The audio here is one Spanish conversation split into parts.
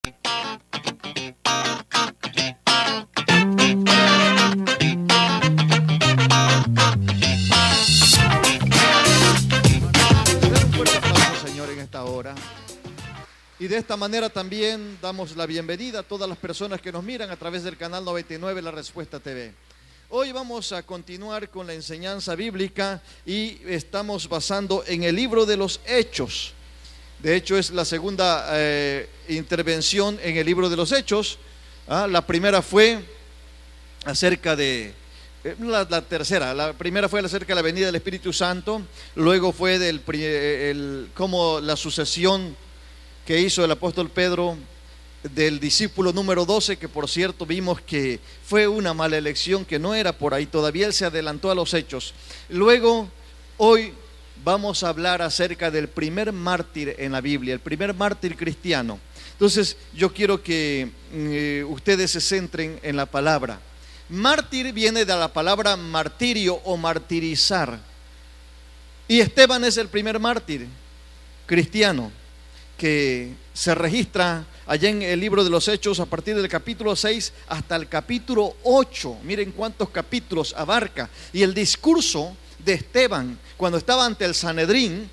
Y de esta manera también damos la bienvenida a todas las personas que nos miran a través del canal 99 La Respuesta TV. Hoy vamos a continuar con la enseñanza bíblica y estamos basando en el libro de los Hechos. De hecho, es la segunda intervención en el libro de los Hechos. La primera fue acerca de... La primera fue acerca de la venida del Espíritu Santo. Luego fue como la sucesión que hizo el apóstol Pedro del discípulo número 12, que por cierto vimos que fue una mala elección, que no era por ahí, todavía él se adelantó a los hechos. Luego, hoy vamos a hablar acerca del primer mártir en la Biblia, el primer mártir cristiano. Entonces, yo quiero que ustedes se centren en la palabra. Mártir viene de la palabra martirio o martirizar. Y Esteban es el primer mártir cristiano que se registra allá en el libro de los Hechos a partir del capítulo 6 hasta el capítulo 8. Miren cuántos capítulos abarca. Y el discurso de Esteban cuando estaba ante el Sanedrín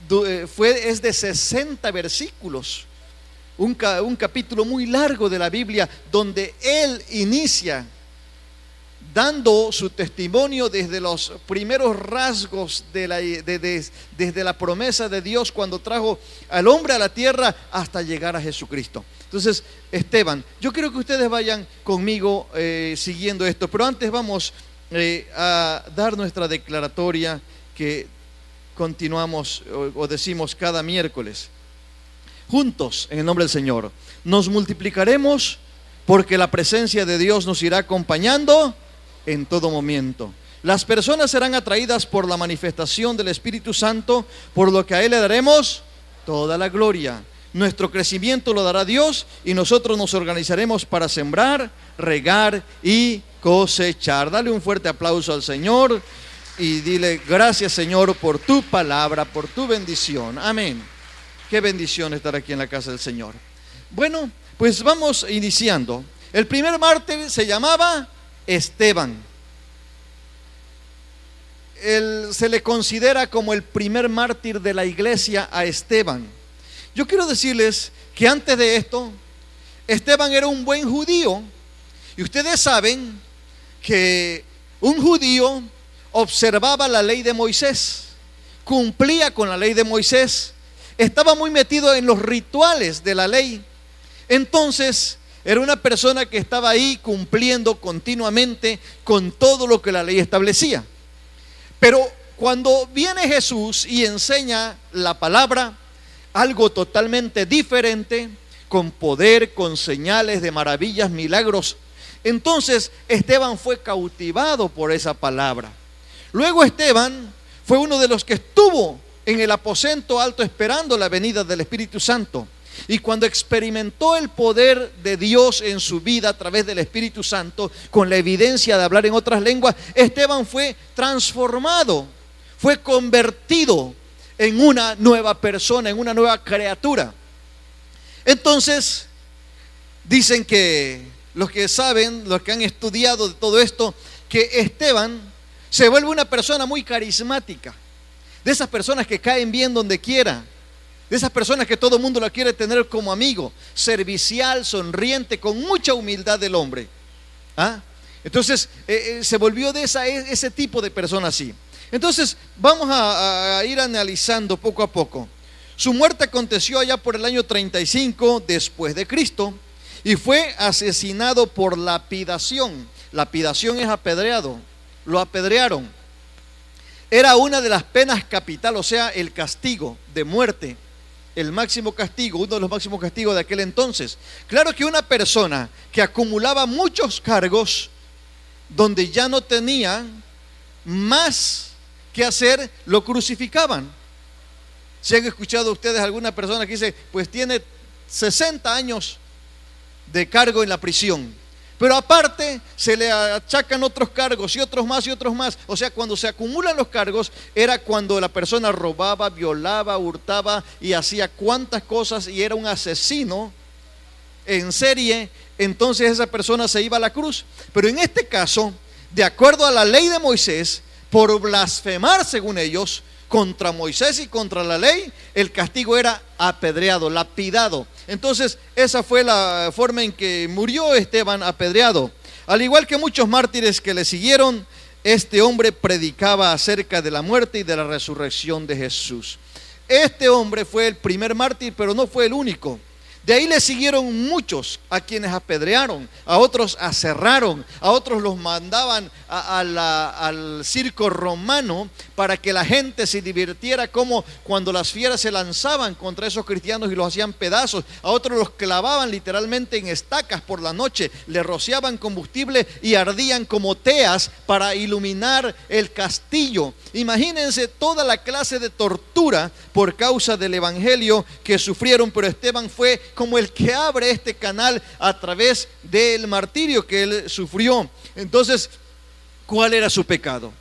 es de 60 versículos. Un capítulo muy largo de la Biblia donde él inicia dando su testimonio desde los primeros rasgos desde la promesa de Dios cuando trajo al hombre a la tierra hasta llegar a Jesucristo. Entonces, Esteban, yo quiero que ustedes vayan conmigo siguiendo esto, pero antes vamos a dar nuestra declaratoria que continuamos o decimos cada miércoles. Juntos, en el nombre del Señor, nos multiplicaremos porque la presencia de Dios nos irá acompañando en todo momento. Las personas serán atraídas por la manifestación del Espíritu Santo, por lo que a Él le daremos toda la gloria. Nuestro crecimiento lo dará Dios y nosotros nos organizaremos para sembrar, regar y cosechar. Dale un fuerte aplauso al Señor y dile: gracias, Señor, por tu palabra, por tu bendición. Amén. Qué bendición estar aquí en la casa del Señor. Bueno, pues vamos iniciando. El primer mártir se llamaba Esteban. Se le considera como el primer mártir de la iglesia a Esteban. Yo quiero decirles que antes de esto, Esteban era un buen judío. Y ustedes saben que un judío observaba la ley de Moisés, cumplía con la ley de Moisés, estaba muy metido en los rituales de la ley. Entonces, era una persona que estaba ahí cumpliendo continuamente con todo lo que la ley establecía. Pero cuando viene Jesús y enseña la palabra, algo totalmente diferente, con poder, con señales de maravillas, milagros, entonces Esteban fue cautivado por esa palabra. Luego Esteban fue uno de los que estuvo en el aposento alto esperando la venida del Espíritu Santo. Y cuando experimentó el poder de Dios en su vida a través del Espíritu Santo, con la evidencia de hablar en otras lenguas, Esteban fue transformado, fue convertido en una nueva persona, en una nueva criatura. Entonces, dicen que los que saben, los que han estudiado de todo esto, que Esteban se vuelve una persona muy carismática, de esas personas que caen bien donde quiera, de esas personas que todo el mundo la quiere tener como amigo, servicial, sonriente, con mucha humildad del hombre. Entonces se volvió de ese tipo de persona así. Entonces vamos a ir analizando poco a poco. Su muerte aconteció allá por el año 35 después de Cristo y fue asesinado por lapidación. Lapidación es apedreado, lo apedrearon. Era una de las penas capital, o sea, el castigo de muerte. El máximo castigo, uno de los máximos castigos de aquel entonces. Claro que una persona que acumulaba muchos cargos, donde ya no tenían más que hacer, lo crucificaban. Si han escuchado ustedes alguna persona que dice, pues tiene 60 años de cargo en la prisión, pero aparte se le achacan otros cargos y otros más y otros más. O sea, cuando se acumulan los cargos era cuando la persona robaba, violaba, hurtaba y hacía cuantas cosas y era un asesino en serie, entonces esa persona se iba a la cruz. Pero en este caso, de acuerdo a la ley de Moisés, por blasfemar, según ellos, contra Moisés y contra la ley, el castigo era apedreado, lapidado. Entonces esa fue la forma en que murió Esteban, apedreado. Al igual que muchos mártires que le siguieron, este hombre predicaba acerca de la muerte y de la resurrección de Jesús. Este hombre fue el primer mártir, pero no fue el único. De ahí le siguieron muchos, a quienes apedrearon, a otros aserraron, a otros los mandaban al circo romano para que la gente se divirtiera, como cuando las fieras se lanzaban contra esos cristianos y los hacían pedazos. A otros los clavaban literalmente en estacas por la noche, le rociaban combustible y ardían como teas para iluminar el castillo. Imagínense toda la clase de tortura por causa del evangelio que sufrieron, pero Esteban fue como el que abre este canal a través del martirio que él sufrió. Entonces, ¿cuál era su pecado?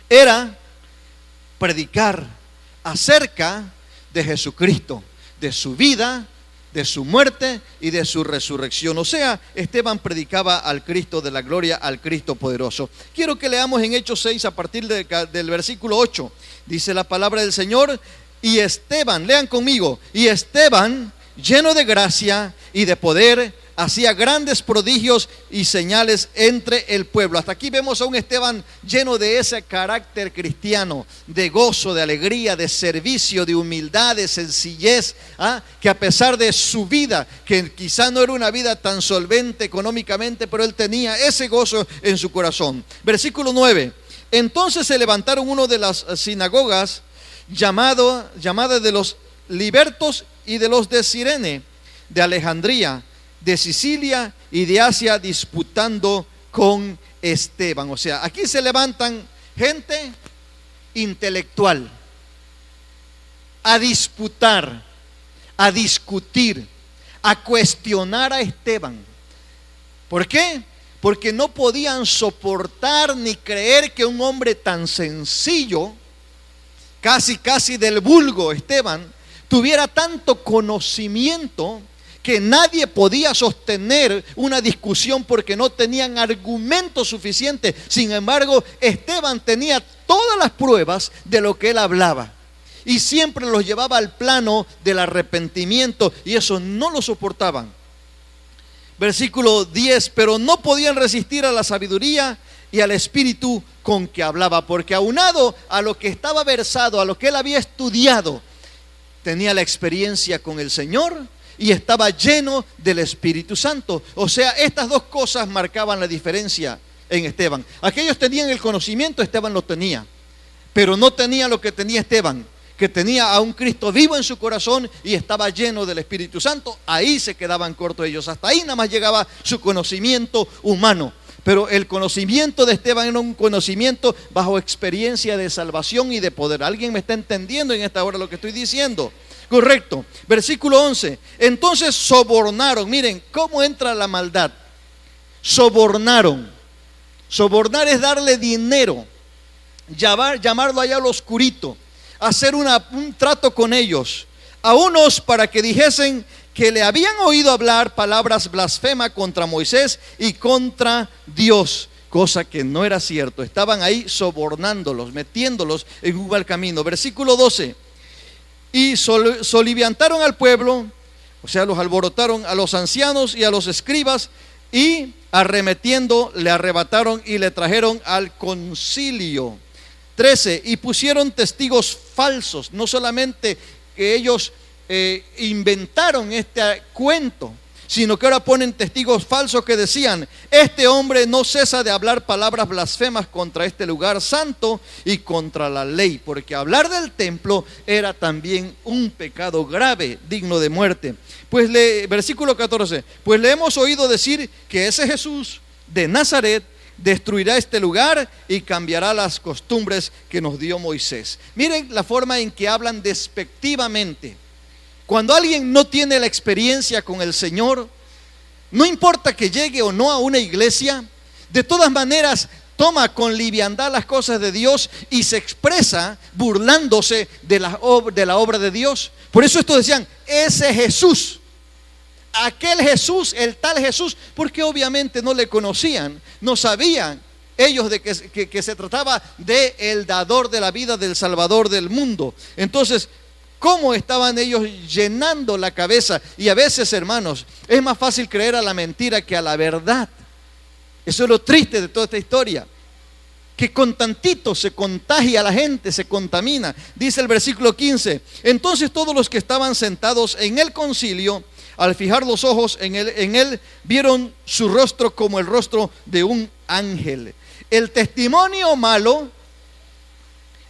Era predicar acerca de Jesucristo, de su vida, de su muerte y de su resurrección. O sea, Esteban predicaba al Cristo de la gloria, al Cristo poderoso. Quiero que leamos en Hechos 6 a partir del versículo 8. Dice la palabra del Señor: y Esteban, lean conmigo, y Esteban, lleno de gracia y de poder, hacía grandes prodigios y señales entre el pueblo. Hasta aquí vemos a un Esteban lleno de ese carácter cristiano, de gozo, de alegría, de servicio, de humildad, de sencillez, que a pesar de su vida, que quizá no era una vida tan solvente económicamente, pero él tenía ese gozo en su corazón. Versículo 9: entonces se levantaron uno de las sinagogas llamada de los libertos y de los de Cirene, de Alejandría, de Sicilia y de Asia, disputando con Esteban. O sea, aquí se levantan gente intelectual a disputar, a discutir, a cuestionar a Esteban. ¿Por qué? Porque no podían soportar ni creer que un hombre tan sencillo, casi del vulgo Esteban, tuviera tanto conocimiento que nadie podía sostener una discusión porque no tenían argumentos suficientes. Sin embargo, Esteban tenía todas las pruebas de lo que él hablaba y siempre los llevaba al plano del arrepentimiento, y eso no lo soportaban. Versículo 10: pero no podían resistir a la sabiduría y al espíritu con que hablaba, porque aunado a lo que estaba versado, a lo que él había estudiado, tenía la experiencia con el Señor y estaba lleno del Espíritu Santo. O sea, estas dos cosas marcaban la diferencia en Esteban. Aquellos tenían el conocimiento, Esteban lo tenía, pero no tenía lo que tenía Esteban, que tenía a un Cristo vivo en su corazón y estaba lleno del Espíritu Santo. Ahí se quedaban cortos ellos, hasta ahí nada más llegaba su conocimiento humano. Pero el conocimiento de Esteban era un conocimiento bajo experiencia de salvación y de poder. ¿Alguien me está entendiendo en esta hora lo que estoy diciendo? Correcto. Versículo 11: entonces sobornaron. Miren cómo entra la maldad. Sobornaron. Sobornar es darle dinero, llamarlo allá al oscurito, hacer un trato con ellos, a unos para que dijesen que le habían oído hablar palabras blasfemas contra Moisés y contra Dios, cosa que no era cierto. Estaban ahí sobornándolos, metiéndolos en un mal camino. Versículo 12: y soliviantaron al pueblo, o sea, los alborotaron, a los ancianos y a los escribas, y arremetiendo le arrebataron y le trajeron al concilio. 13: y pusieron testigos falsos. No solamente que ellos inventaron este cuento, sino que ahora ponen testigos falsos que decían: este hombre no cesa de hablar palabras blasfemas contra este lugar santo y contra la ley, porque hablar del templo era también un pecado grave, digno de muerte. Pues versículo 14: pues le hemos oído decir que ese Jesús de Nazaret destruirá este lugar y cambiará las costumbres que nos dio Moisés. Miren la forma en que hablan despectivamente. Cuando alguien no tiene la experiencia con el Señor, no importa que llegue o no a una iglesia, de todas maneras toma con liviandad las cosas de Dios y se expresa burlándose de la obra de Dios. Por eso estos decían: ese Jesús, aquel Jesús, el tal Jesús, porque obviamente no le conocían, no sabían ellos de que se trataba de el dador de la vida, del Salvador del mundo. Entonces, ¿cómo estaban ellos llenando la cabeza? Y a veces, hermanos, es más fácil creer a la mentira que a la verdad. Eso es lo triste de toda esta historia, que con tantito se contagia a la gente, se contamina. Dice el versículo 15: entonces todos los que estaban sentados en el concilio, al fijar los ojos en él, vieron su rostro como el rostro de un ángel. El testimonio malo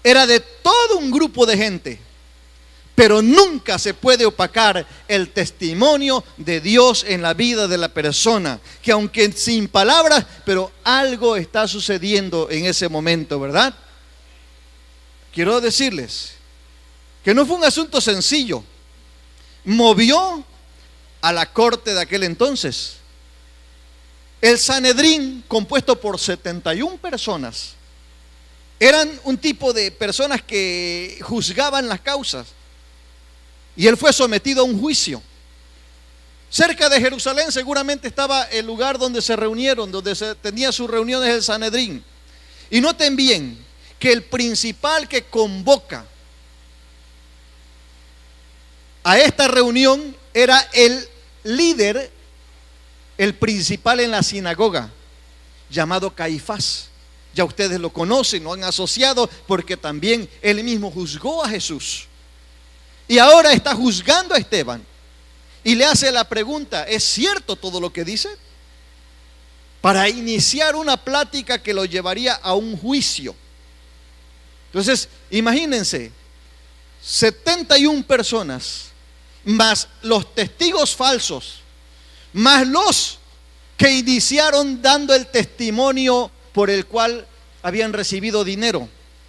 era de todo un grupo de gente, pero nunca se puede opacar el testimonio de Dios en la vida de la persona, que aunque sin palabras, pero algo está sucediendo en ese momento, ¿verdad? Quiero decirles que no fue un asunto sencillo. Movió a la corte de aquel entonces. El Sanedrín, compuesto por 71 personas, eran un tipo de personas que juzgaban las causas. Y él fue sometido a un juicio. Cerca de Jerusalén seguramente estaba el lugar donde se reunieron, donde se tenía sus reuniones el Sanedrín. Y noten bien que el principal que convoca a esta reunión era el líder, el principal en la sinagoga, llamado Caifás. Ya ustedes lo conocen, lo han asociado, porque también él mismo juzgó a Jesús. Y ahora está juzgando a Esteban y le hace la pregunta: ¿es cierto todo lo que dice? Para iniciar una plática que lo llevaría a un juicio. Entonces, imagínense, 71 personas, más los testigos falsos, más los que iniciaron dando el testimonio por el cual habían recibido dinero,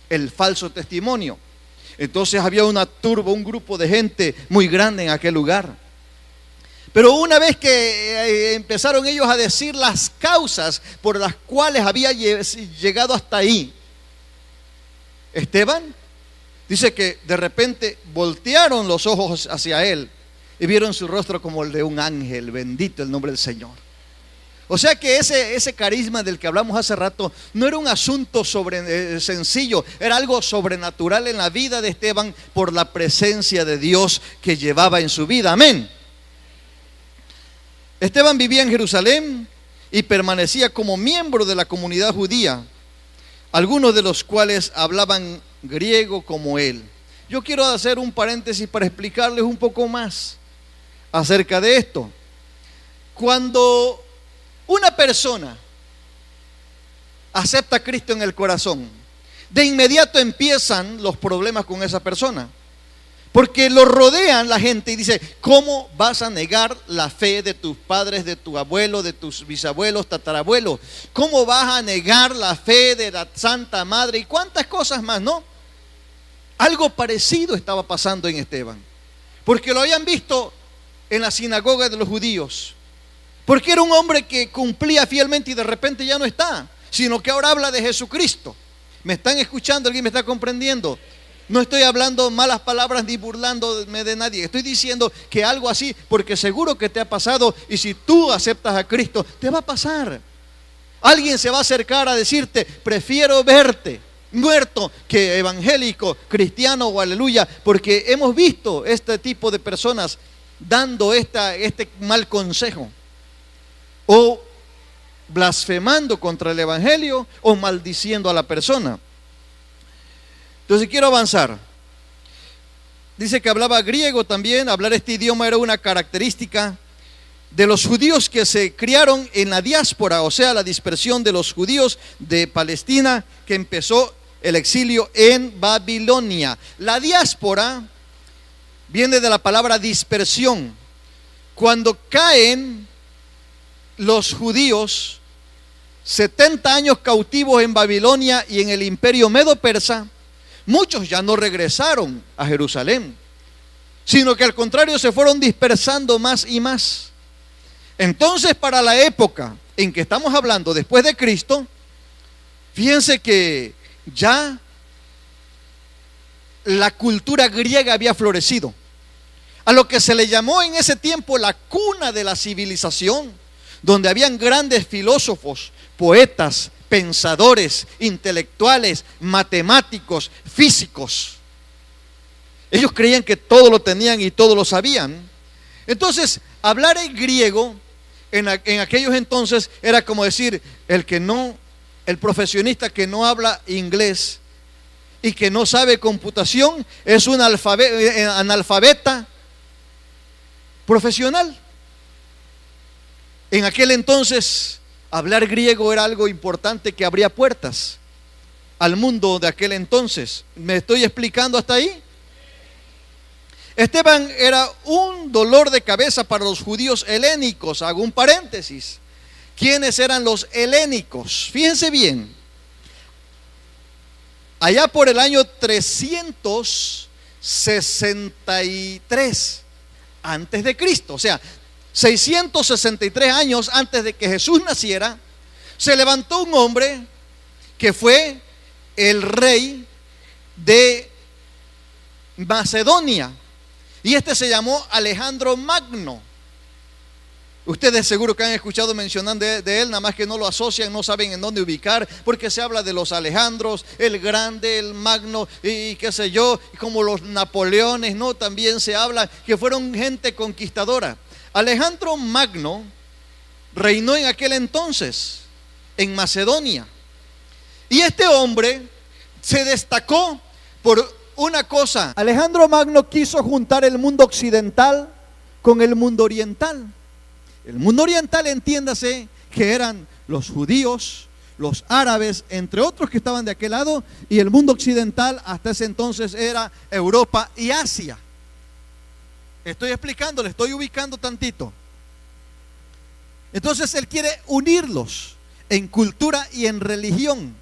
el falso testimonio. Entonces había una turba, un grupo de gente muy grande en aquel lugar. Pero una vez que empezaron ellos a decir las causas por las cuales había llegado hasta ahí, Esteban dice que de repente voltearon los ojos hacia él y vieron su rostro como el de un ángel. Bendito el nombre del Señor. O sea que ese carisma del que hablamos hace rato no era un asunto sencillo, era algo sobrenatural en la vida de Esteban por la presencia de Dios que llevaba en su vida. Amén. Esteban vivía en Jerusalén y permanecía como miembro de la comunidad judía, algunos de los cuales hablaban griego como él. Yo quiero hacer un paréntesis para explicarles un poco más acerca de esto. Cuando una persona acepta a Cristo en el corazón, de inmediato empiezan los problemas con esa persona, porque lo rodean la gente y dice: ¿cómo vas a negar la fe de tus padres, de tu abuelo, de tus bisabuelos, tatarabuelos? ¿Cómo vas a negar la fe de la Santa Madre? Y cuántas cosas más, ¿no? Algo parecido estaba pasando en Esteban, porque lo habían visto en la sinagoga de los judíos, porque era un hombre que cumplía fielmente y de repente ya no está, sino que ahora habla de Jesucristo. ¿Me están escuchando? ¿Alguien me está comprendiendo? No estoy hablando malas palabras ni burlándome de nadie. Estoy diciendo que algo así, porque seguro que te ha pasado, y si tú aceptas a Cristo, te va a pasar. Alguien se va a acercar a decirte: prefiero verte muerto que evangélico, cristiano o aleluya, porque hemos visto este tipo de personas dando este mal consejo, o blasfemando contra el evangelio, o maldiciendo a la persona. Entonces quiero avanzar. Dice que hablaba griego también. Hablar este idioma era una característica de los judíos que se criaron en la diáspora, o sea, la dispersión de los judíos de Palestina, que empezó el exilio en Babilonia. La diáspora viene de la palabra dispersión. Cuando caen los judíos 70 años cautivos en Babilonia y en el imperio medo-persa, muchos ya no regresaron a Jerusalén, sino que al contrario se fueron dispersando más y más. Entonces, para la época en que estamos hablando, después de Cristo, fíjense que ya la cultura griega había florecido. a lo que se le llamó en ese tiempo la cuna de la civilización, donde habían grandes filósofos, poetas, pensadores, intelectuales, matemáticos, físicos. Ellos creían que todo lo tenían y todo lo sabían. Entonces, hablar en griego en aquellos entonces era como decir el profesionista que no habla inglés y que no sabe computación es un analfabeta profesional. En aquel entonces, hablar griego era algo importante que abría puertas al mundo de aquel entonces. ¿Me estoy explicando hasta ahí? Esteban era un dolor de cabeza para los judíos helénicos. Hago un paréntesis. ¿Quiénes eran los helénicos? Fíjense bien. Allá por el año 363 antes de Cristo, o sea, 663 años antes de que Jesús naciera, se levantó un hombre que fue el rey de Macedonia, y este se llamó Alejandro Magno. Ustedes seguro que han escuchado mencionar de él, nada más que no lo asocian, no saben en dónde ubicar, porque se habla de los Alejandros, el grande, el Magno y qué sé yo, como los Napoleones, ¿no? También se habla que fueron gente conquistadora. Alejandro Magno reinó en aquel entonces en Macedonia, y este hombre se destacó por una cosa. Alejandro Magno quiso juntar el mundo occidental con el mundo oriental. El mundo oriental, entiéndase, que eran los judíos, los árabes, entre otros que estaban de aquel lado, y el mundo occidental hasta ese entonces era Europa y Asia. Estoy explicando, le estoy ubicando tantito. Entonces él quiere unirlos en cultura y en religión.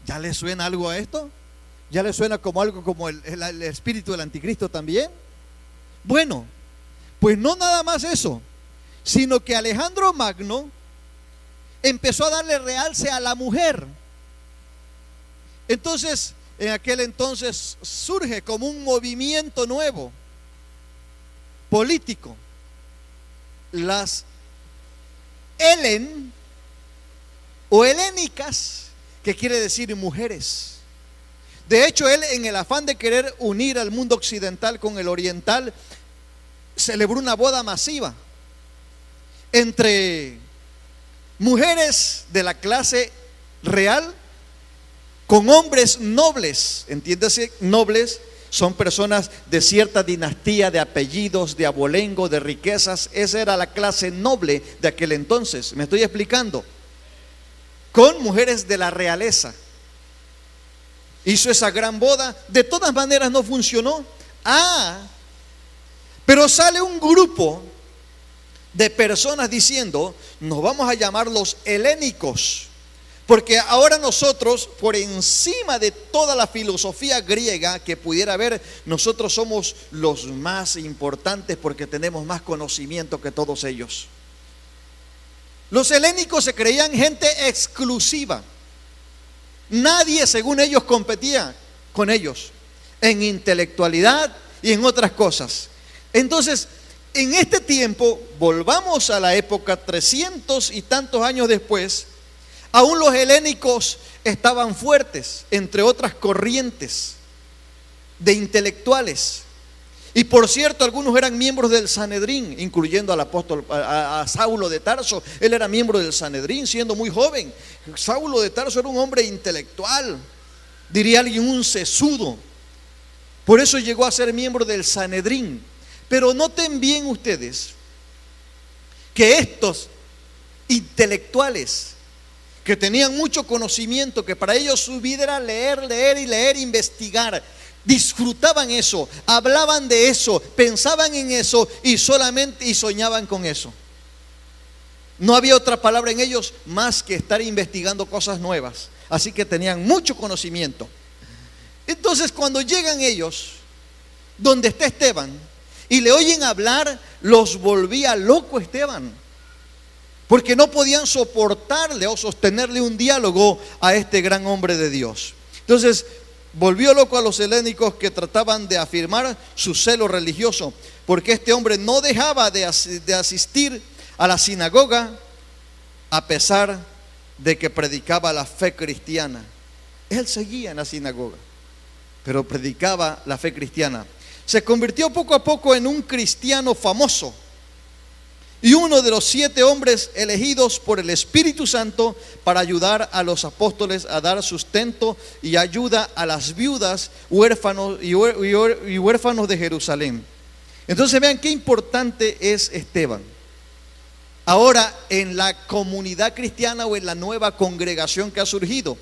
¿Ya le suena algo a esto? ¿Ya le suena como algo como el espíritu del anticristo también? Bueno, pues no nada más eso, sino que Alejandro Magno empezó a darle realce a la mujer. Entonces, en aquel entonces surge como un movimiento nuevo político, las Helen o helénicas, que quiere decir mujeres. De hecho, él, en el afán de querer unir al mundo occidental con el oriental, celebró una boda masiva entre mujeres de la clase real con hombres nobles. Entiéndase, nobles son personas de cierta dinastía, de apellidos, de abolengo, de riquezas. Esa era la clase noble de aquel entonces. ¿Me estoy explicando? Con mujeres de la realeza. Hizo esa gran boda. De todas maneras no funcionó. Pero sale un grupo de personas diciendo: nos vamos a llamar los helénicos, porque ahora nosotros, por encima de toda la filosofía griega que pudiera haber, nosotros somos los más importantes porque tenemos más conocimiento que todos ellos. Los helénicos se creían gente exclusiva. Nadie, según ellos, competía con ellos en intelectualidad y en otras cosas. Entonces, en este tiempo, volvamos a la época 300 y tantos años después, aún los helénicos estaban fuertes, entre otras corrientes de intelectuales. Y por cierto, algunos eran miembros del Sanedrín, incluyendo al apóstol a Saulo de Tarso. Él era miembro del Sanedrín siendo muy joven. Saulo de Tarso era un hombre intelectual, diría alguien, un sesudo. Por eso llegó a ser miembro del Sanedrín. Pero noten bien ustedes que estos intelectuales que tenían mucho conocimiento, que para ellos su vida era leer, investigar, disfrutaban eso, hablaban de eso, pensaban en eso y soñaban con eso. No había otra palabra en ellos más que estar investigando cosas nuevas. Así que tenían mucho conocimiento. Entonces, cuando llegan ellos donde está Esteban y le oyen hablar, los volvía loco Esteban, porque no podían soportarle o sostenerle un diálogo a este gran hombre de Dios. Entonces volvió loco a los helénicos que trataban de afirmar su celo religioso, porque este hombre no dejaba de asistir a la sinagoga a pesar de que predicaba la fe cristiana. Él seguía en la sinagoga, pero predicaba la fe cristiana. Se convirtió poco a poco en un cristiano famoso y uno de los 7 hombres elegidos por el Espíritu Santo para ayudar a los apóstoles a dar sustento y ayuda a las viudas, huérfanos y huérfanos de Jerusalén. Entonces vean qué importante es Esteban. Ahora en la comunidad cristiana o en la nueva congregación que ha surgido,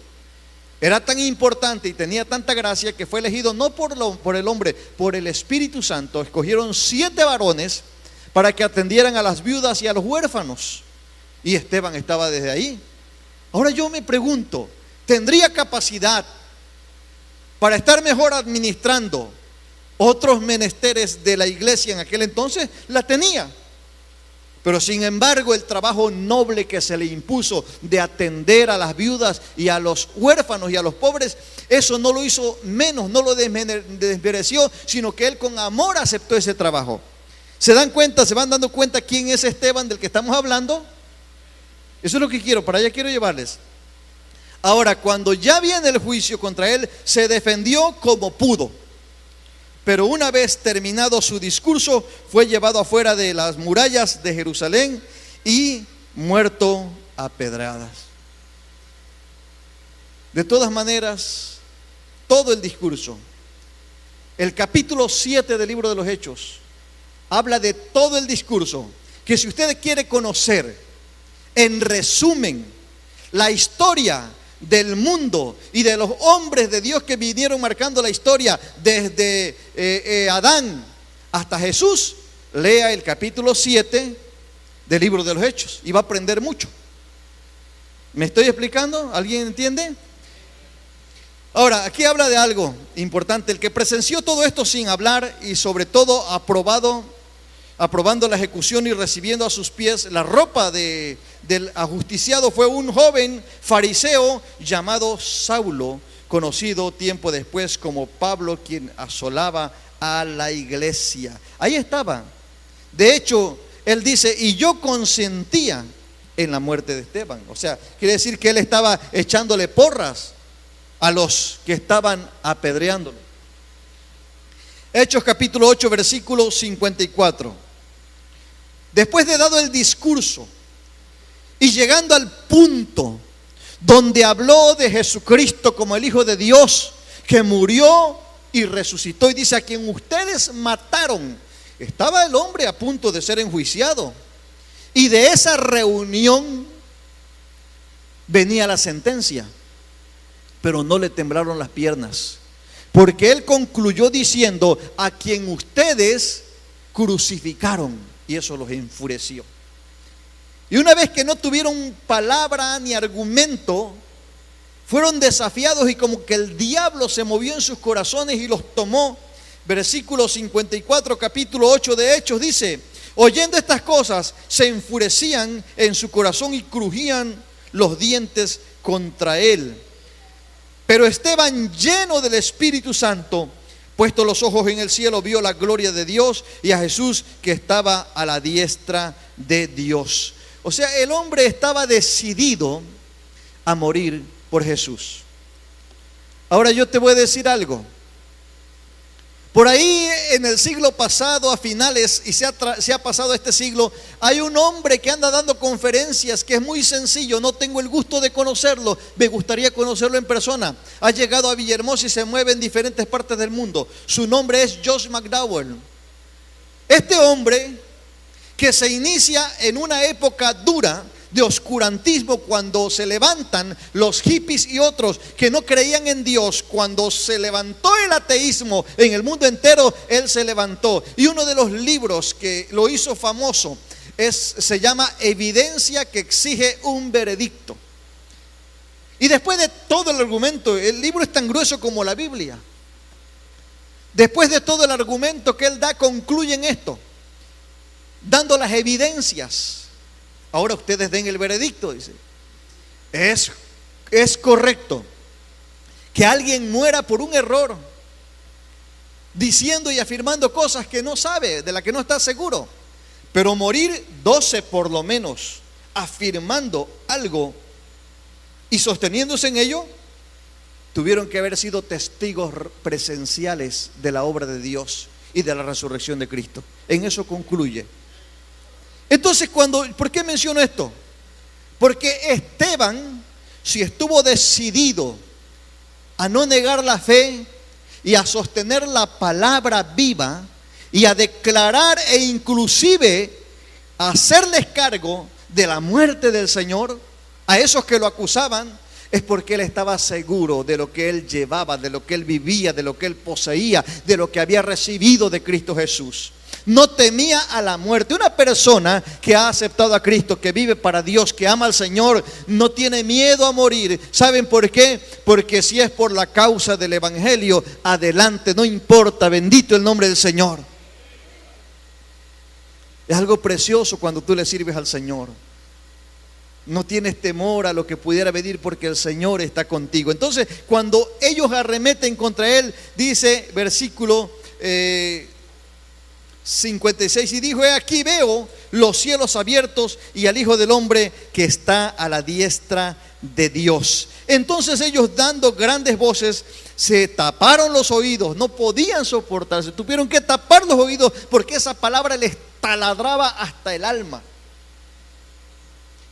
era tan importante y tenía tanta gracia que fue elegido no por el hombre, por el Espíritu Santo. Escogieron 7 varones para que atendieran a las viudas y a los huérfanos, y Esteban estaba desde ahí. Ahora yo me pregunto, ¿tendría capacidad para estar mejor administrando otros menesteres de la iglesia en aquel entonces? La tenía. Pero sin embargo, el trabajo noble que se le impuso de atender a las viudas y a los huérfanos y a los pobres, eso no lo hizo menos, no lo desmereció, sino que él con amor aceptó ese trabajo. ¿Se dan cuenta? ¿Se van dando cuenta quién es Esteban del que estamos hablando? Eso es lo que quiero, para allá quiero llevarles. Ahora, cuando ya viene el juicio contra él, se defendió como pudo. Pero una vez terminado su discurso, fue llevado afuera de las murallas de Jerusalén y muerto a pedradas. De todas maneras, todo el discurso, el capítulo 7 del libro de los Hechos, habla de todo el discurso, que si usted quiere conocer, en resumen, la historia del mundo y de los hombres de Dios que vinieron marcando la historia desde Adán hasta Jesús, lea el capítulo 7 del libro de los Hechos y va a aprender mucho. ¿Me estoy explicando? ¿Alguien entiende? Ahora, aquí habla de algo importante. El que presenció todo esto sin hablar y sobre todo aprobando la ejecución y recibiendo a sus pies la ropa del ajusticiado, fue un joven fariseo llamado Saulo, conocido tiempo después como Pablo, quien asolaba a la iglesia. Ahí estaba. De hecho, él dice, y yo consentía en la muerte de Esteban. O sea, quiere decir que él estaba echándole porras a los que estaban apedreándolo. Hechos capítulo 8, versículo 54. Después de dado el discurso y llegando al punto donde habló de Jesucristo como el Hijo de Dios, que murió y resucitó, y dice, a quien ustedes mataron, estaba el hombre a punto de ser enjuiciado, y de esa reunión venía la sentencia, pero no le temblaron las piernas, porque él concluyó diciendo, a quien ustedes crucificaron. Y eso los enfureció. Y una vez que no tuvieron palabra ni argumento, fueron desafiados y como que el diablo se movió en sus corazones y los tomó. Versículo 54, capítulo 8 de Hechos dice, oyendo estas cosas, se enfurecían en su corazón y crujían los dientes contra él. Pero Esteban, lleno del Espíritu Santo, puesto los ojos en el cielo, vio la gloria de Dios y a Jesús que estaba a la diestra de Dios. O sea, el hombre estaba decidido a morir por Jesús. Ahora yo te voy a decir algo. Por ahí en el siglo pasado, a finales, y se ha pasado este siglo, hay un hombre que anda dando conferencias que es muy sencillo, no tengo el gusto de conocerlo, me gustaría conocerlo en persona. Ha llegado a Villahermosa y se mueve en diferentes partes del mundo. Su nombre es Josh McDowell. Este hombre que se inicia en una época dura de oscurantismo, cuando se levantan los hippies y otros que no creían en Dios, cuando se levantó el ateísmo en el mundo entero, él se levantó. Y uno de los libros que lo hizo famoso se llama Evidencia que exige un veredicto. Y después de todo el argumento, el libro es tan grueso como la Biblia. Después de todo el argumento que él da, concluye en esto, dando las evidencias. Ahora ustedes den el veredicto, dice. Es correcto que alguien muera por un error, diciendo y afirmando cosas que no sabe, de las que no está seguro. Pero morir 12 por lo menos, afirmando algo y sosteniéndose en ello, tuvieron que haber sido testigos presenciales de la obra de Dios y de la resurrección de Cristo. En eso concluye. Entonces, ¿por qué menciono esto? Porque Esteban, si estuvo decidido a no negar la fe y a sostener la palabra viva y a declarar e inclusive a hacerles cargo de la muerte del Señor a esos que lo acusaban, es porque él estaba seguro de lo que él llevaba, de lo que él vivía, de lo que él poseía, de lo que había recibido de Cristo Jesús. No temía a la muerte. Una persona que ha aceptado a Cristo, que vive para Dios, que ama al Señor, no tiene miedo a morir. ¿Saben por qué? Porque si es por la causa del Evangelio, adelante, no importa, bendito el nombre del Señor. Es algo precioso cuando tú le sirves al Señor. No tienes temor a lo que pudiera venir porque el Señor está contigo. Entonces, cuando ellos arremeten contra él, dice versículo 56, y dijo: he aquí veo los cielos abiertos y al Hijo del Hombre que está a la diestra de Dios. Entonces ellos, dando grandes voces, se taparon los oídos, no podían soportarse, tuvieron que tapar los oídos porque esa palabra les taladraba hasta el alma.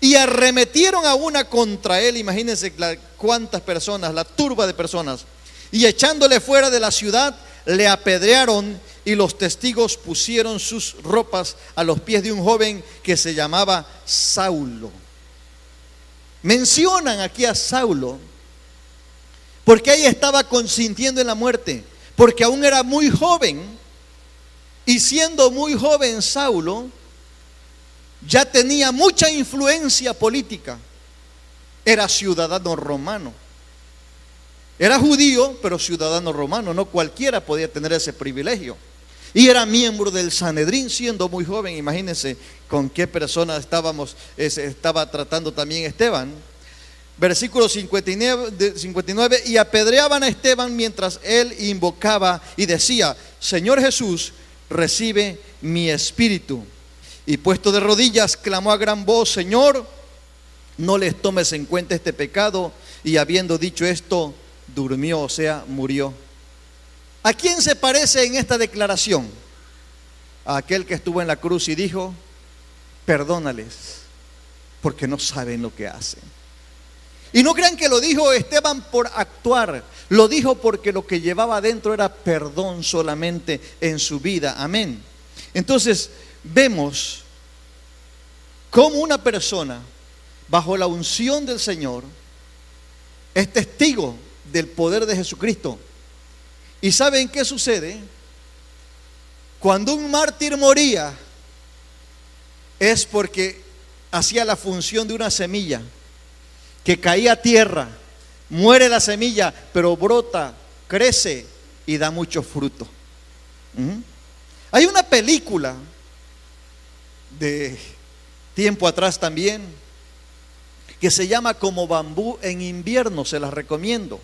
Y arremetieron a una contra él, imagínense cuántas personas, la turba de personas, y echándole fuera de la ciudad, le apedrearon, y los testigos pusieron sus ropas a los pies de un joven que se llamaba Saulo. Mencionan aquí a Saulo porque ahí estaba consintiendo en la muerte, porque aún era muy joven, y siendo muy joven Saulo ya tenía mucha influencia política. Era ciudadano romano. Era judío, pero ciudadano romano. No cualquiera podía tener ese privilegio. Y era miembro del Sanedrín siendo muy joven. Imagínense con qué persona estaba tratando también Esteban. Versículo 59, y apedreaban a Esteban mientras él invocaba y decía: Señor Jesús, recibe mi espíritu. Y puesto de rodillas, clamó a gran voz: Señor, no les tomes en cuenta este pecado. Y habiendo dicho esto, durmió, o sea, murió. ¿A quién se parece en esta declaración? A aquel que estuvo en la cruz y dijo: perdónales, porque no saben lo que hacen. Y no crean que lo dijo Esteban por actuar, lo dijo porque lo que llevaba adentro era perdón solamente en su vida. Amén. Entonces vemos cómo una persona bajo la unción del Señor es testigo del poder de Jesucristo. ¿Y saben qué sucede? Cuando un mártir moría, es porque hacía la función de una semilla que caía a tierra, muere la semilla, pero brota, crece y da mucho fruto. Hay una película de tiempo atrás también que se llama Como bambú en invierno, se las recomiendo.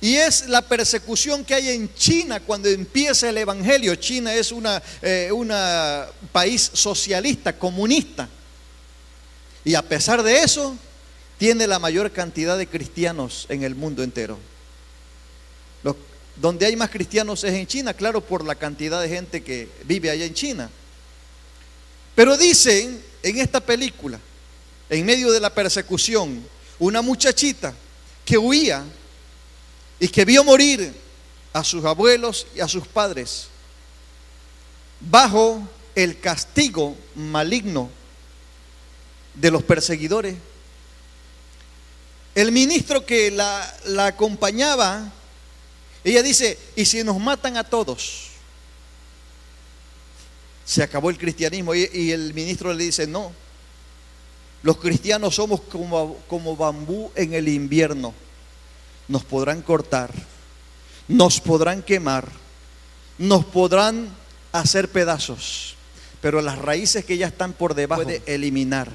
Y es la persecución que hay en China cuando empieza el evangelio. China es un país socialista, comunista. Y a pesar de eso, tiene la mayor cantidad de cristianos en el mundo entero. Donde hay más cristianos es en China, claro, por la cantidad de gente que vive allá en China. Pero dicen en esta película, en medio de la persecución, una muchachita que huía y que vio morir a sus abuelos y a sus padres bajo el castigo maligno de los perseguidores. El ministro que la acompañaba, ella dice: ¿y si nos matan a todos? Se acabó el cristianismo. Y el ministro le dice: no, los cristianos somos como bambú en el invierno. Nos podrán cortar, nos podrán quemar, nos podrán hacer pedazos, pero las raíces que ya están por debajo puede eliminar.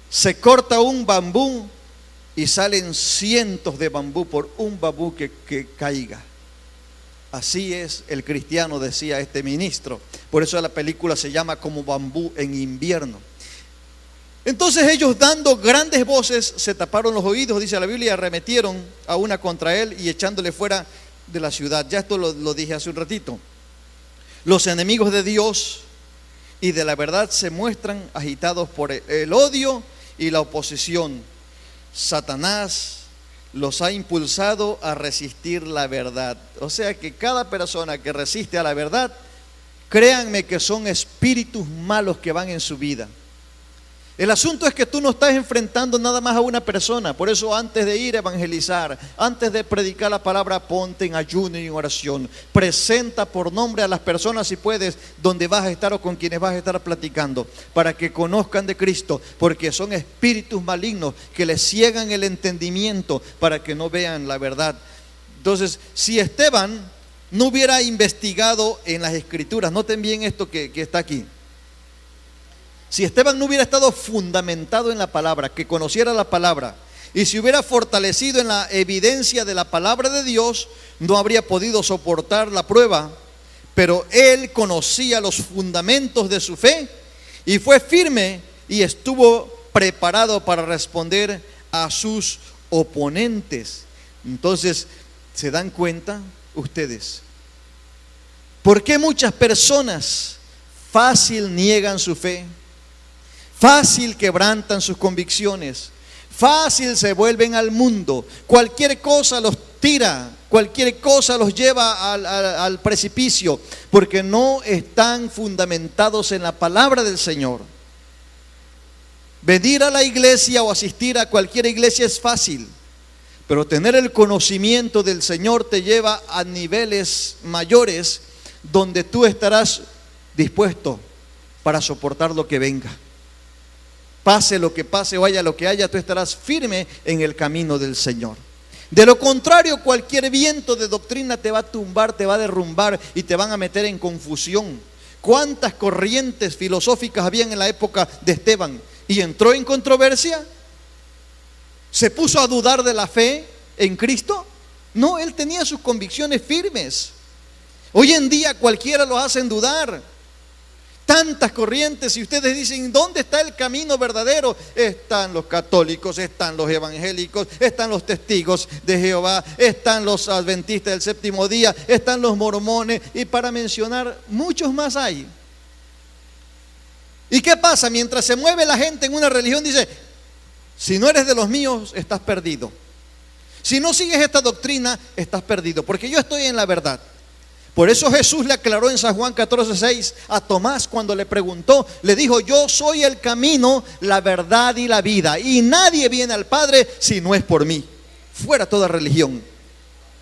Se corta un bambú y salen cientos de bambú por un bambú que caiga. Así es el cristiano, decía este ministro. Por eso la película se llama Como bambú en invierno. Entonces ellos, dando grandes voces, se taparon los oídos, dice la Biblia, y arremetieron a una contra él y echándole fuera de la ciudad. Ya esto lo dije hace un ratito. Los enemigos de Dios y de la verdad se muestran agitados por el odio y la oposición. Satanás los ha impulsado a resistir la verdad. O sea que cada persona que resiste a la verdad, créanme que son espíritus malos que van en su vida. El asunto es que tú no estás enfrentando nada más a una persona. Por eso, antes de ir a evangelizar, antes de predicar la palabra, ponte en ayuno y en oración. Presenta por nombre a las personas, si puedes, donde vas a estar o con quienes vas a estar platicando, para que conozcan de Cristo, porque son espíritus malignos que les ciegan el entendimiento para que no vean la verdad. Entonces, si Esteban no hubiera investigado en las Escrituras, noten bien esto que está aquí. Si Esteban no hubiera estado fundamentado en la palabra, que conociera la palabra, y se hubiera fortalecido en la evidencia de la palabra de Dios, no habría podido soportar la prueba. Pero él conocía los fundamentos de su fe y fue firme y estuvo preparado para responder a sus oponentes. Entonces, ¿se dan cuenta ustedes? ¿Por qué muchas personas fácil niegan su fe? Fácil quebrantan sus convicciones, fácil se vuelven al mundo, cualquier cosa los tira, cualquier cosa los lleva al precipicio, porque no están fundamentados en la palabra del Señor. Venir a la iglesia o asistir a cualquier iglesia es fácil, pero tener el conocimiento del Señor te lleva a niveles mayores, donde tú estarás dispuesto para soportar lo que venga. Pase lo que pase o haya lo que haya, tú estarás firme en el camino del Señor. De lo contrario, cualquier viento de doctrina te va a tumbar, te va a derrumbar y te van a meter en confusión. ¿Cuántas corrientes filosóficas habían en la época de Esteban? Y entró en controversia. ¿Se puso a dudar de la fe en Cristo? No, él tenía sus convicciones firmes. Hoy en día cualquiera lo hacen dudar. Tantas corrientes, y ustedes dicen, ¿dónde está el camino verdadero? Están los católicos, están los evangélicos, están los testigos de Jehová, están los adventistas del séptimo día, están los mormones, y para mencionar muchos más hay. ¿Y qué pasa? Mientras se mueve la gente en una religión, dice, si no eres de los míos, estás perdido. Si no sigues esta doctrina, estás perdido, porque yo estoy en la verdad. Por eso Jesús le aclaró en San Juan 14:6 a Tomás cuando le preguntó, le dijo, yo soy el camino, la verdad y la vida, y nadie viene al Padre si no es por mí. Fuera toda religión.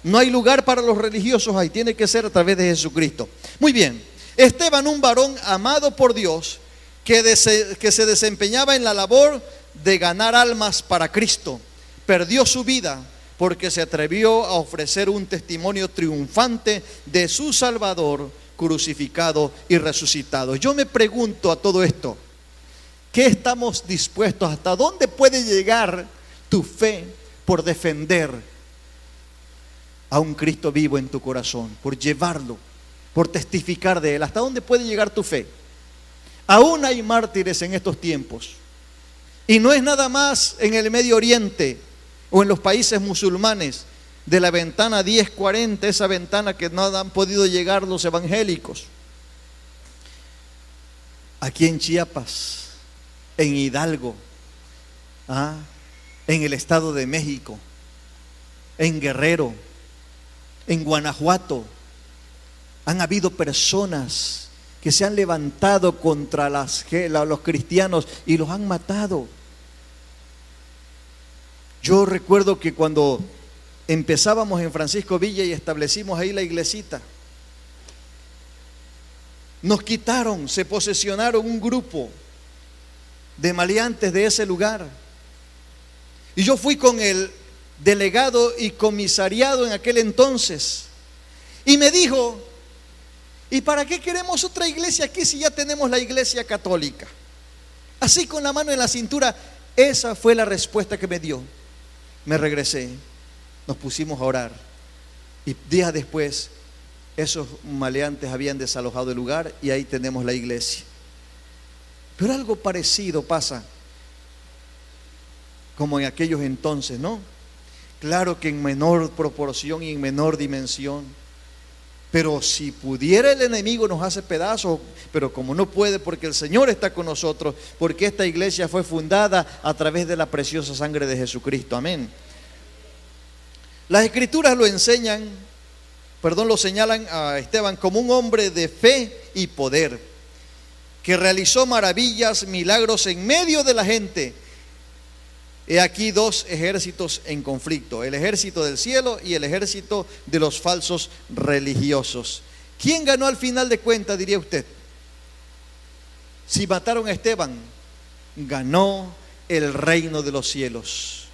No hay lugar para los religiosos ahí, tiene que ser a través de Jesucristo. Muy bien, Esteban, un varón amado por Dios, que se desempeñaba en la labor de ganar almas para Cristo, perdió su vida porque se atrevió a ofrecer un testimonio triunfante de su Salvador crucificado y resucitado. Yo me pregunto a todo esto, ¿qué estamos dispuestos? ¿Hasta dónde puede llegar tu fe por defender a un Cristo vivo en tu corazón, por llevarlo, por testificar de Él? ¿Hasta dónde puede llegar tu fe? Aún hay mártires en estos tiempos, y no es nada más en el Medio Oriente o en los países musulmanes, de la ventana 1040, esa ventana que no han podido llegar los evangélicos. Aquí en Chiapas, en Hidalgo, en el Estado de México, en Guerrero, en Guanajuato, han habido personas que se han levantado contra los cristianos y los han matado. Yo recuerdo que cuando empezábamos en Francisco Villa y establecimos ahí la iglesita, nos quitaron, se posesionaron un grupo de maleantes de ese lugar. Y yo fui con el delegado y comisariado en aquel entonces. Y me dijo, ¿y para qué queremos otra iglesia aquí si ya tenemos la iglesia católica? Así con la mano en la cintura, esa fue la respuesta que me dio. me regresé, nos pusimos a orar y días después esos maleantes habían desalojado el lugar y ahí tenemos la iglesia. Pero algo parecido pasa como en aquellos entonces, ¿no? Claro que en menor proporción y en menor dimensión, pero si pudiera el enemigo nos hace pedazos, pero como no puede porque el Señor está con nosotros, porque esta iglesia fue fundada a través de la preciosa sangre de Jesucristo, amén. Las escrituras lo señalan a Esteban como un hombre de fe y poder, que realizó maravillas, milagros en medio de la gente. He aquí dos ejércitos en conflicto, el ejército del cielo y el ejército de los falsos religiosos. ¿Quién ganó al final de cuentas, diría usted? Si mataron a Esteban, ganó el reino de los cielos,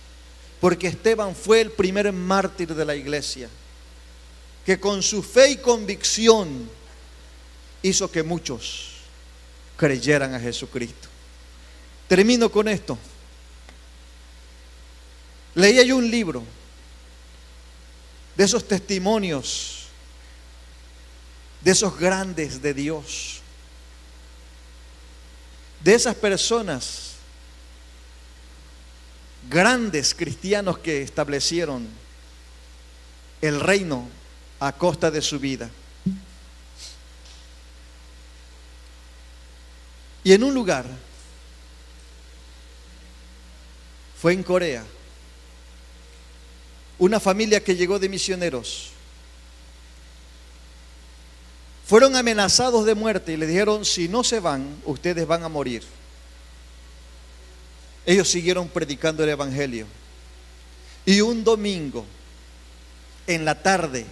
porque Esteban fue el primer mártir de la iglesia, que con su fe y convicción hizo que muchos creyeran a Jesucristo. Termino con esto. Leía yo un libro de esos testimonios de esos grandes de Dios, de esas personas, grandes cristianos que establecieron el reino a costa de su vida. Y en un lugar, fue en Corea, una familia que llegó de misioneros, fueron amenazados de muerte y le dijeron: si no se van, ustedes van a morir. Ellos siguieron predicando el evangelio, y un domingo en la tarde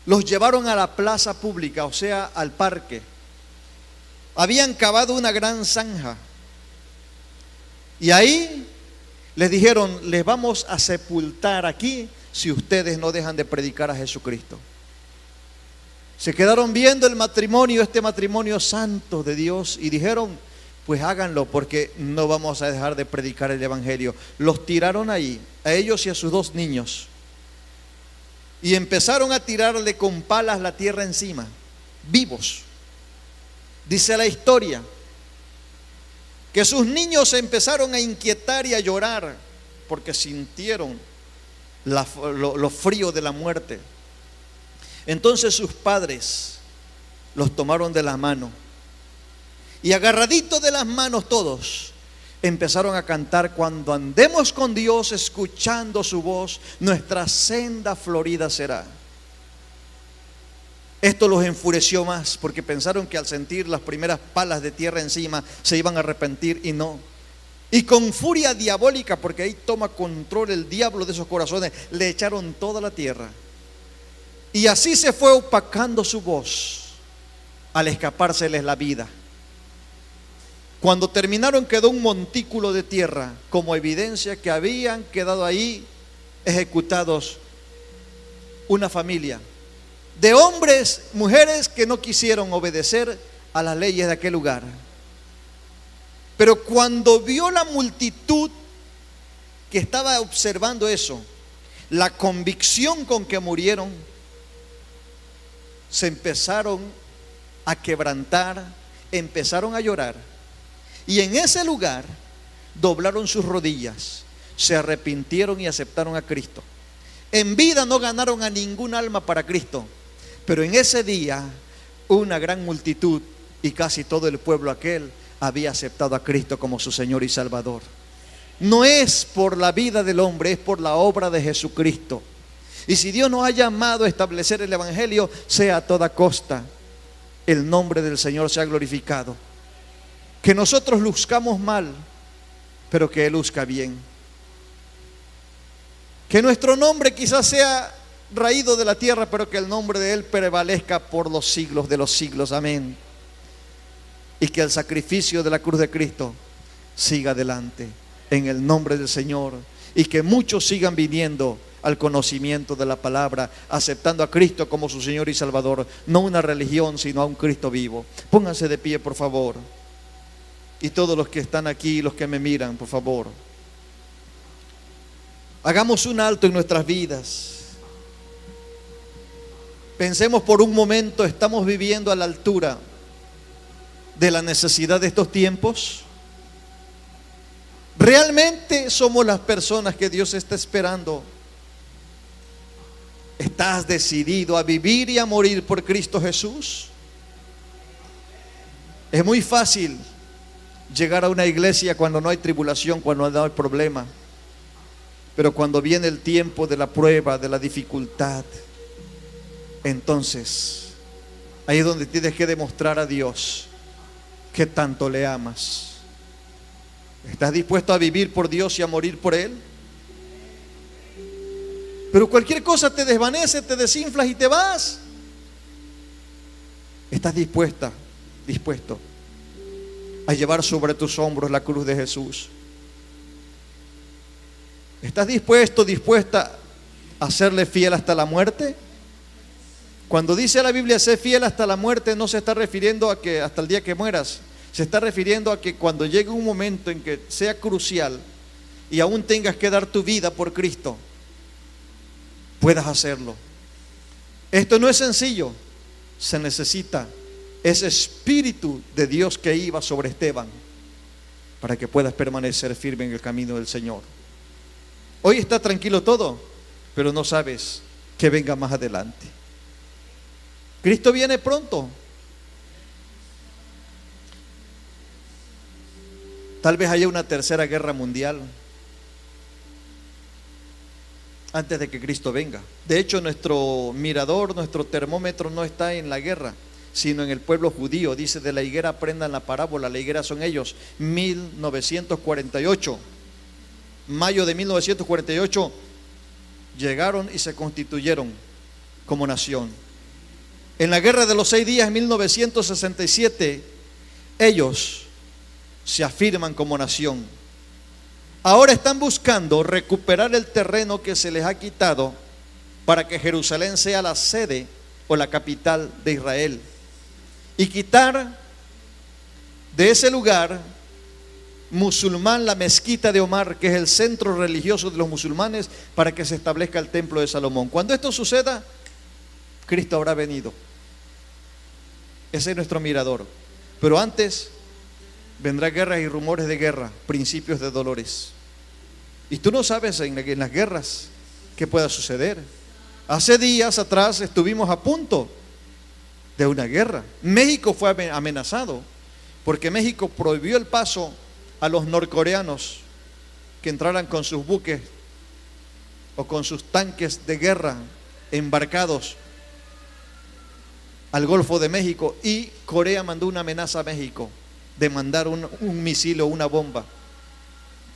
los llevaron a la plaza pública, o sea, al parque. Habían cavado una gran zanja y ahí les dijeron: les vamos a sepultar aquí si ustedes no dejan de predicar a Jesucristo. Se quedaron viendo el matrimonio, este matrimonio santo de Dios, y dijeron: pues háganlo, porque no vamos a dejar de predicar el evangelio. Los tiraron ahí, a ellos y a sus dos niños, y empezaron a tirarle con palas la tierra encima, vivos. Dice la historia que sus niños se empezaron a inquietar y a llorar porque sintieron lo frío de la muerte. Entonces sus padres los tomaron de la mano y agarraditos de las manos todos empezaron a cantar: cuando andemos con Dios escuchando su voz, nuestra senda florida será. Esto los enfureció más porque pensaron que al sentir las primeras palas de tierra encima se iban a arrepentir, y no. Y con furia diabólica, porque ahí toma control el diablo de esos corazones, le echaron toda la tierra. Y así se fue opacando su voz al escapárseles la vida. Cuando terminaron quedó un montículo de tierra como evidencia que habían quedado ahí ejecutados una familia de hombres, mujeres que no quisieron obedecer a las leyes de aquel lugar. Pero cuando vio la multitud que estaba observando eso, la convicción con que murieron, se empezaron a quebrantar, empezaron a llorar, y en ese lugar doblaron sus rodillas, se arrepintieron y aceptaron a Cristo. En vida no ganaron a ningún alma para Cristo, pero en ese día una gran multitud y casi todo el pueblo aquel había aceptado a Cristo como su Señor y Salvador. No es por la vida del hombre, es por la obra de Jesucristo. Y si Dios nos ha llamado a establecer el evangelio, sea a toda costa el nombre del Señor sea glorificado. Que nosotros luzcamos mal, pero que Él luzca bien. Que nuestro nombre quizás sea raído de la tierra, pero que el nombre de Él prevalezca por los siglos de los siglos. Amén. Y que el sacrificio de la cruz de Cristo siga adelante en el nombre del Señor, y que muchos sigan viniendo al conocimiento de la palabra, aceptando a Cristo como su Señor y Salvador, no una religión, sino a un Cristo vivo. Pónganse de pie, por favor. Y todos los que están aquí, los que me miran, por favor. Hagamos un alto en nuestras vidas. Pensemos por un momento, ¿estamos viviendo a la altura de la necesidad de estos tiempos? ¿Realmente somos las personas que Dios está esperando? ¿Estás decidido a vivir y a morir por Cristo Jesús? Es muy fácil llegar a una iglesia cuando no hay tribulación, cuando no hay problema. Pero cuando viene el tiempo de la prueba, de la dificultad, entonces ahí es donde tienes que demostrar a Dios que tanto le amas. ¿Estás dispuesto a vivir por Dios y a morir por Él? Pero cualquier cosa te desvanece, te desinflas y te vas. ¿Estás dispuesto a llevar sobre tus hombros la cruz de Jesús? ¿Estás dispuesta a serle fiel hasta la muerte? Cuando dice la Biblia ser fiel hasta la muerte, no se está refiriendo a que hasta el día que mueras. Se está refiriendo a que cuando llegue un momento en que sea crucial y aún tengas que dar tu vida por Cristo, puedas hacerlo. Esto no es sencillo. Se necesita ese Espíritu de Dios que iba sobre Esteban para que puedas permanecer firme en el camino del Señor. Hoy está tranquilo todo, pero no sabes que venga más adelante. Cristo viene pronto. Tal vez haya una tercera guerra mundial antes de que Cristo venga. De hecho, nuestro mirador, nuestro termómetro no está en la guerra, sino en el pueblo judío. Dice: de la higuera aprendan la parábola. La higuera son ellos. 1948, mayo de 1948, llegaron y se constituyeron como nación. En la guerra de los 6 días, en 1967, ellos se afirman como nación. Ahora están buscando recuperar el terreno que se les ha quitado para que Jerusalén sea la sede o la capital de Israel, y quitar de ese lugar musulmán la mezquita de Omar, que es el centro religioso de los musulmanes, para que se establezca el templo de Salomón. Cuando esto suceda, Cristo habrá venido. Ese es nuestro mirador. Pero antes vendrá guerras y rumores de guerra, principios de dolores. Y tú no sabes en las guerras qué pueda suceder. Hace días atrás estuvimos a punto de una guerra. México fue amenazado porque México prohibió el paso a los norcoreanos que entraran con sus buques o con sus tanques de guerra embarcados al Golfo de México, y Corea mandó una amenaza a México de mandar un misil o una bomba.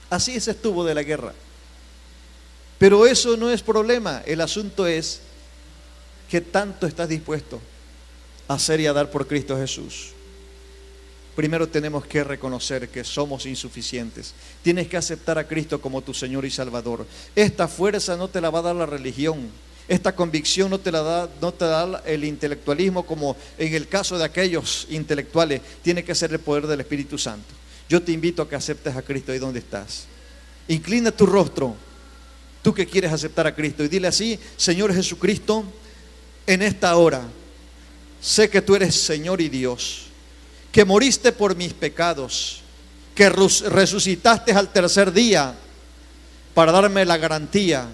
Así se estuvo de la guerra. Pero eso no es problema. El asunto es qué tanto estás dispuesto a hacer y a dar por Cristo Jesús. Primero tenemos que reconocer que somos insuficientes. Tienes que aceptar a Cristo como tu Señor y Salvador. Esta fuerza no te la va a dar la religión. Esta convicción no te da el intelectualismo, como en el caso de aquellos intelectuales. Tiene que ser el poder del Espíritu Santo. Yo te invito a que aceptes a Cristo ahí donde estás. Inclina tu rostro, tú que quieres aceptar a Cristo, y dile así: Señor Jesucristo, en esta hora sé que tú eres Señor y Dios, que moriste por mis pecados, que resucitaste al tercer día para darme la garantía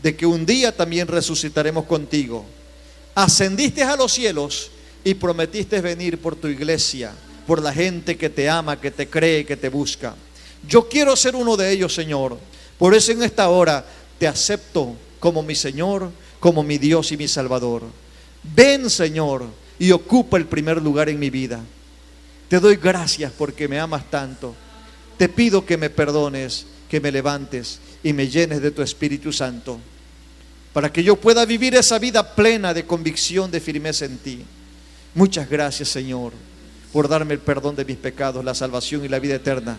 de que un día también resucitaremos contigo. Ascendiste a los cielos y prometiste venir por tu iglesia, por la gente que te ama, que te cree, que te busca. Yo quiero ser uno de ellos, Señor. Por eso en esta hora te acepto como mi Señor, como mi Dios y mi Salvador. Ven, Señor, y ocupa el primer lugar en mi vida. Te doy gracias porque me amas tanto. Te pido que me perdones, que me levantes y me llenes de tu Espíritu Santo, para que yo pueda vivir esa vida plena de convicción, de firmeza en ti. Muchas gracias, Señor, por darme el perdón de mis pecados, la salvación y la vida eterna.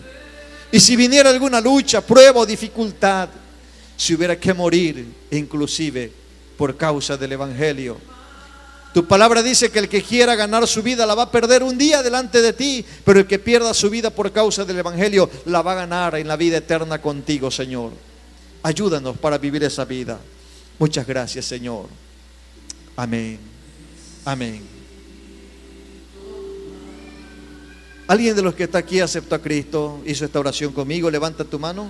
Y si viniera alguna lucha, prueba o dificultad, si hubiera que morir, inclusive por causa del Evangelio, tu palabra dice que el que quiera ganar su vida la va a perder un día delante de ti, pero el que pierda su vida por causa del Evangelio la va a ganar en la vida eterna contigo, Señor. Ayúdanos para vivir esa vida. Muchas gracias, Señor. Amén. Amén. ¿Alguien de los que está aquí aceptó a Cristo? ¿Hizo esta oración conmigo? Levanta tu mano.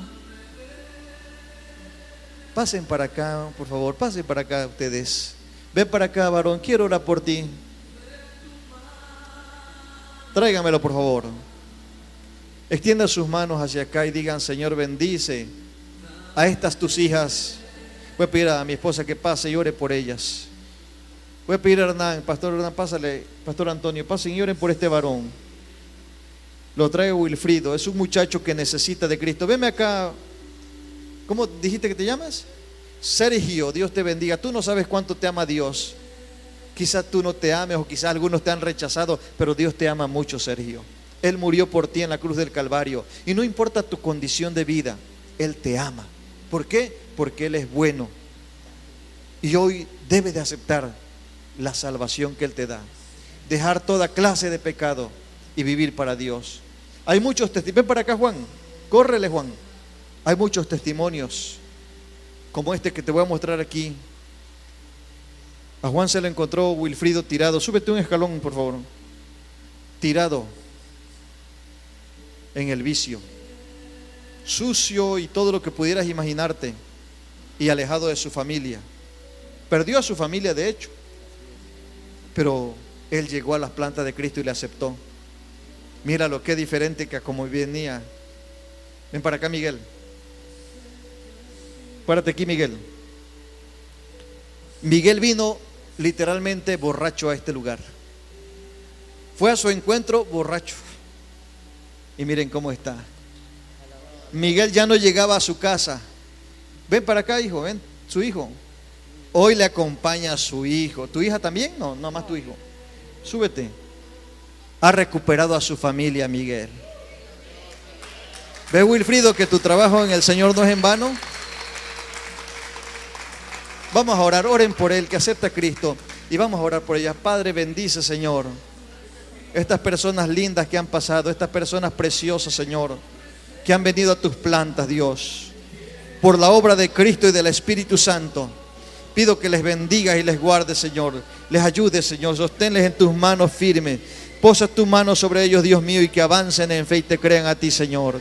Pasen para acá, por favor. Pasen para acá ustedes. Ven para acá, varón. Quiero orar por ti. Tráigamelo, por favor. Extienda sus manos hacia acá y digan: Señor, bendice a estas tus hijas. Voy a pedir a mi esposa que pase y ore por ellas. Voy a pedir a Hernán, Pastor Hernán, pásale, Pastor Antonio, pasen y oren por este varón. Lo trae Wilfrido, es un muchacho que necesita de Cristo. Venme acá. ¿Cómo dijiste que te llamas? Sergio, Dios te bendiga. Tú no sabes cuánto te ama Dios. Quizás tú no te ames o quizás algunos te han rechazado, pero Dios te ama mucho, Sergio. Él murió por ti en la cruz del Calvario. Y no importa tu condición de vida, Él te ama. ¿Por qué? Porque Él es bueno. Y hoy debes de aceptar la salvación que Él te da. Dejar toda clase de pecado y vivir para Dios. Hay muchos testimonios. Ven para acá, Juan. Córrele, Juan. Hay muchos testimonios como este que te voy a mostrar aquí. A Juan se le encontró Wilfrido tirado. Súbete un escalón, por favor. Tirado en el vicio, sucio y todo lo que pudieras imaginarte, y alejado de su familia. Perdió a su familia, de hecho, pero él llegó a las plantas de Cristo y le aceptó. Míralo, qué diferente que como venía. Ven para acá, Miguel. Párate aquí, Miguel. Miguel vino literalmente borracho a este lugar. Fue a su encuentro borracho. Y miren cómo está. Miguel ya no llegaba a su casa. Ven para acá, hijo, ven, su hijo. Hoy le acompaña a su hijo. ¿Tu hija también? No, no más tu hijo. Súbete. Ha recuperado a su familia, Miguel. ¿Ves, Wilfrido, que tu trabajo en el Señor no es en vano? Vamos a orar, oren por él, que acepta a Cristo. Y vamos a orar por ella. Padre, bendice, Señor, estas personas lindas que han pasado, estas personas preciosas, Señor, que han venido a tus plantas, Dios, por la obra de Cristo y del Espíritu Santo. Pido que les bendigas y les guardes, Señor. Les ayudes, Señor. Sosténles en tus manos firmes. Posa tu mano sobre ellos, Dios mío, y que avancen en fe y te crean a ti, Señor.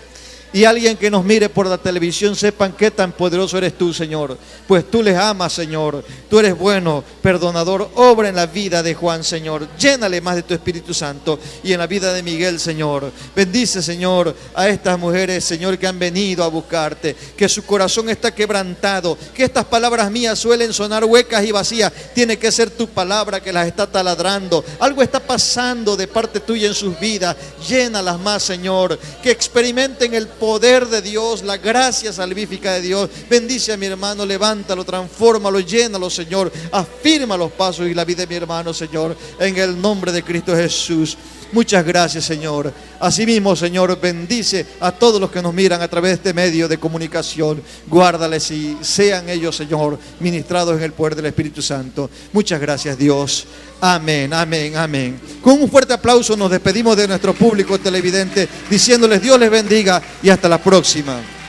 Y alguien que nos mire por la televisión sepan qué tan poderoso eres tú, Señor. Pues tú les amas, Señor. Tú eres bueno, perdonador. Obra en la vida de Juan, Señor. Llénale más de tu Espíritu Santo. Y en la vida de Miguel, Señor. Bendice, Señor, a estas mujeres, Señor, que han venido a buscarte. Que su corazón está quebrantado. Que estas palabras mías suelen sonar huecas y vacías. Tiene que ser tu palabra que las está taladrando. Algo está pasando de parte tuya en sus vidas. Llénalas más, Señor. Que experimenten el poder de Dios, la gracia salvífica de Dios. Bendice a mi hermano, levántalo, transfórmalo, llénalo, Señor. Afirma los pasos y la vida de mi hermano, Señor, en el nombre de Cristo Jesús. Muchas gracias, Señor. Asimismo, Señor, bendice a todos los que nos miran a través de este medio de comunicación. Guárdales y sean ellos, Señor, ministrados en el poder del Espíritu Santo. Muchas gracias, Dios. Amén, amén, amén. Con un fuerte aplauso nos despedimos de nuestro público televidente, diciéndoles Dios les bendiga y hasta la próxima.